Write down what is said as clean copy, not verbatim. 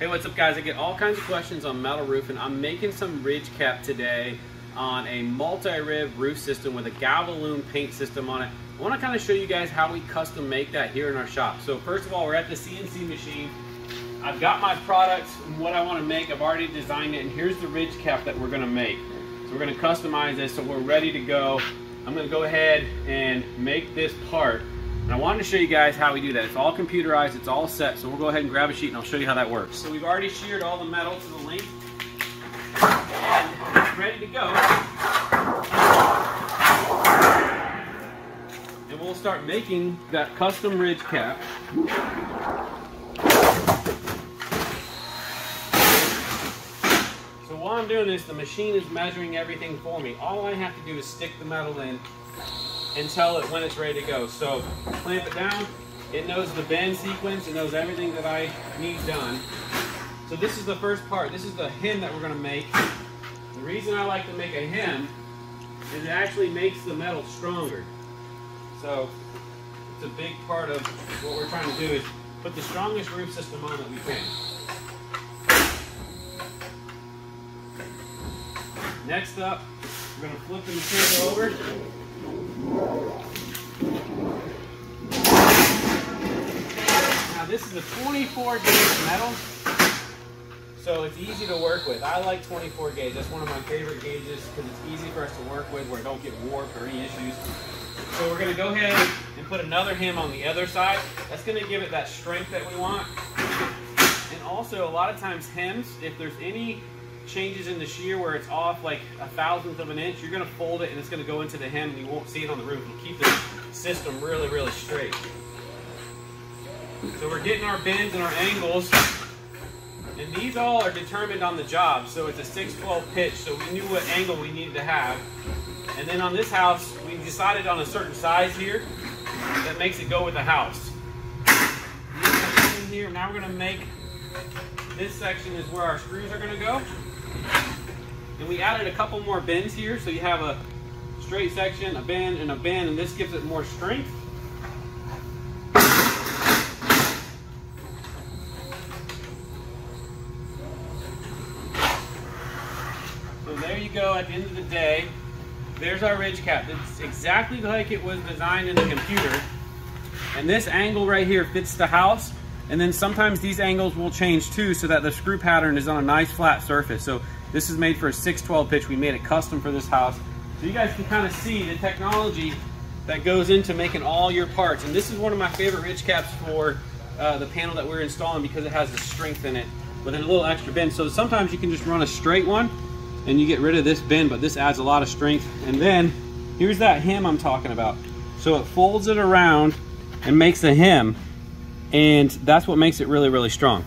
Hey, what's up guys? I get all kinds of questions on metal roofing. I'm making some ridge cap today on a multi-rib roof system with a Galvalume paint system on it. I want to kind of show you guys how we custom make that here in our shop. So first of all, we're at the CNC machine. I've got my products and what I want to make. I've already designed it, and here's the ridge cap that we're going to make. So we're going to customize this so we're ready to go. I'm going to go ahead and make this part. And I wanted to show you guys how we do that. It's all computerized, it's all set, so we'll go ahead and grab a sheet and I'll show you how that works. So we've already sheared all the metal to the length, and it's ready to go. And we'll start making that custom ridge cap. So while I'm doing this, the machine is measuring everything for me. All I have to do is stick the metal in and tell it when it's ready to go. So clamp it down, it knows the bend sequence, it knows everything that I need done. So this is the first part. This is the hem that we're going to make. The reason I like to make a hem is it actually makes the metal stronger. So it's a big part of what we're trying to do is put the strongest roof system on that we can. Next up, we're going to flip the material over. Now this is a 24 gauge metal, so it's easy to work with. I like 24 gauge. That's one of my favorite gauges because it's easy for us to work with where it don't get warped or any issues. So we're going to go ahead and put another hem on the other side. That's going to give it that strength that we want. And also a lot of times hems, if there's any changes in the shear where it's off like 1/1000th of an inch, you're going to fold it and it's going to go into the hem and you won't see it on the roof. It'll keep the system really, really straight. So we're getting our bends and our angles, and these all are determined on the job. So it's a 6/12 pitch, so we knew what angle we needed to have. And then on this house, we decided on a certain size here that makes it go with the house. Here, now we're going to make this section is where our screws are going to go. And we added a couple more bends here, so you have a straight section, a bend, and this gives it more strength. So there you go. At the end of the day, there's our ridge cap. It's exactly like it was designed in the computer. And this angle right here fits the house. And then sometimes these angles will change too, so that the screw pattern is on a nice flat surface. So this is made for a 6/12 pitch. We made it custom for this house. So you guys can kind of see the technology that goes into making all your parts. And this is one of my favorite ridge caps for the panel that we're installing because it has the strength in it with a little extra bend. So sometimes you can just run a straight one and you get rid of this bend, but this adds a lot of strength. And then here's that hem I'm talking about. So it folds it around and makes a hem. And that's what makes it really, really strong.